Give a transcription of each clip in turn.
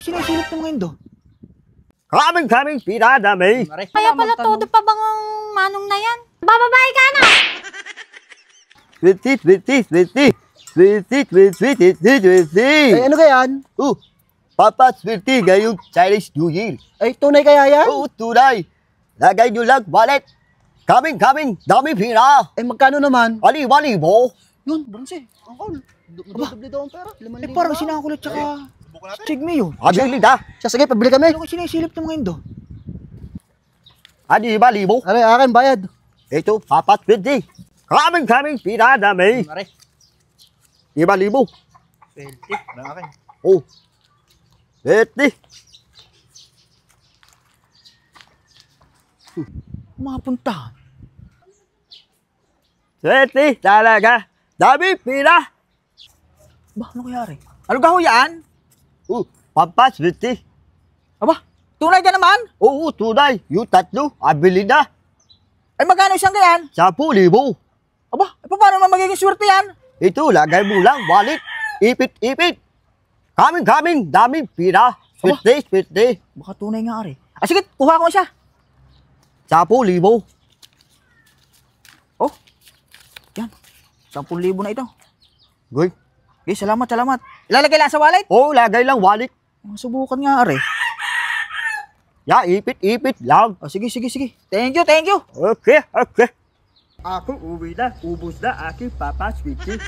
Sinisilip ng mga indo. Kaming pinadami. Kaya pala todo pa bang ang manong na yan? Bababae ka na! Sweetie. Ay, ano kayan? Papa, sweetie, ngayong Chinese New Year. Ay, tunay kaya yan? Oo, tunay. Lagay nyo lang, wallet. Kaming, dami pira. Ay, magkano naman? Wali-wali mo. Yun, bronze. Angkol. Doble daw ang pera. 5,000 Eh, parang sinakulit tsaka Chigme yun. Abili na. Siya, sige, pabili kami. Ano ko sinisilip ng mga indo? Adi ba libo? Aray, akin, bayad. Ito, Papa, sweetie. Kaming pinadami. 5,000. 20. Ano akin? Oh. 20. Mga puntahan. 20 talaga. Dami pira. Ba, ano kayari? Ano gaho yan? Papa, sweetie. Aba, tunay ka naman? Oo, tunay. Yung tatlo, abili na. Ay, magkano isang gayan? 10,000. Aba, ay, paano naman magiging swerte yan? Ito, lagay mo lang, wallet. Ipit. Kaming, dami pira. Sweetie. Baka tunay nga, ari. Ah, sige, kuha ko siya. 10,000. Oh, yan. 10,000 na ito. Goy. Okay, salamat. Ilalagay lang sa wallet? Oo, lagay lang, wallet. Subukan nga, ari. Ya, ipit lang. Oh, sige. Thank you. Okay. Ako uwi na, ubos na aking Papa, sweetie.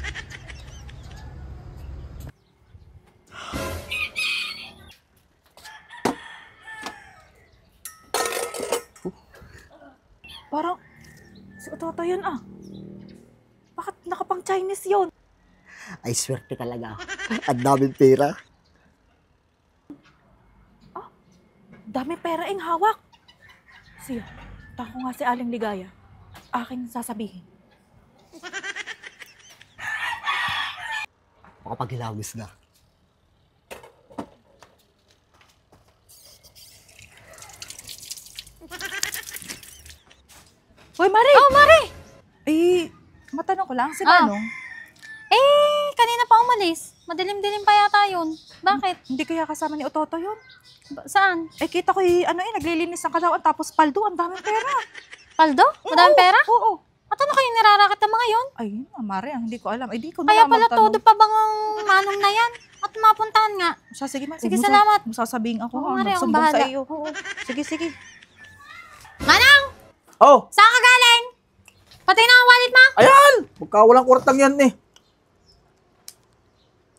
Parang, si Ototo yun ah. Bakit nakapang Chinese yun? Ay, swerte talaga. Ang daming pera. Dami pera ing hawak. Siya, tako nga si Aling Ligaya. Aking sasabihin. Makapagilawis na. Hoy, Mari! Oh, Mari! Eh, matanong ko lang, si Manong, Kanina pa umalis. Madilim-dilim pa yata yun. Bakit? hindi kaya kasama ni Ototo yun? Saan? Eh, kita ko naglilinis ng kalawang tapos paldo, ang daming pera. Paldo? Madaming pera? Oo. At ano kayo nirarakit ng mga yun? Ay, Mare, hindi ko alam. Ay, di ko Kaya na pala magtanong. todo pa bang ang manong na yan? At mapuntahan nga. Sige, Sige, salamat. Sasabihin ako. Oo, Mare, akong magsumbong sa bahala. iyo. Oo. Sige. Manang! Oh, Saan ka galing? Pati na ang wallet mo? ayan! Magkawalang kwartang yan eh.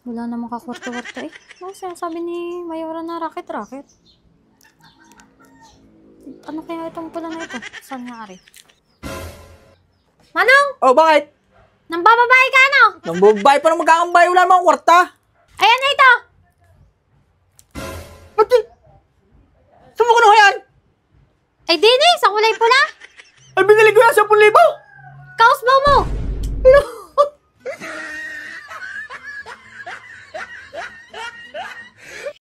Wala namang kakwarto-kwarto eh. Ano sinasabi ni Mayora na racket-racket? Ano kaya itong pula na ito? Saan nga ari? Manong! Oh, bakit? Nambababae ka ano? Nang babae pa nang magkakambay, wala namang kwarta. Ayan na ito! Pati! Saan mo kinuha yan? Ay, Dini! Sa kulay pula! Ay, binili ko yan 10,000.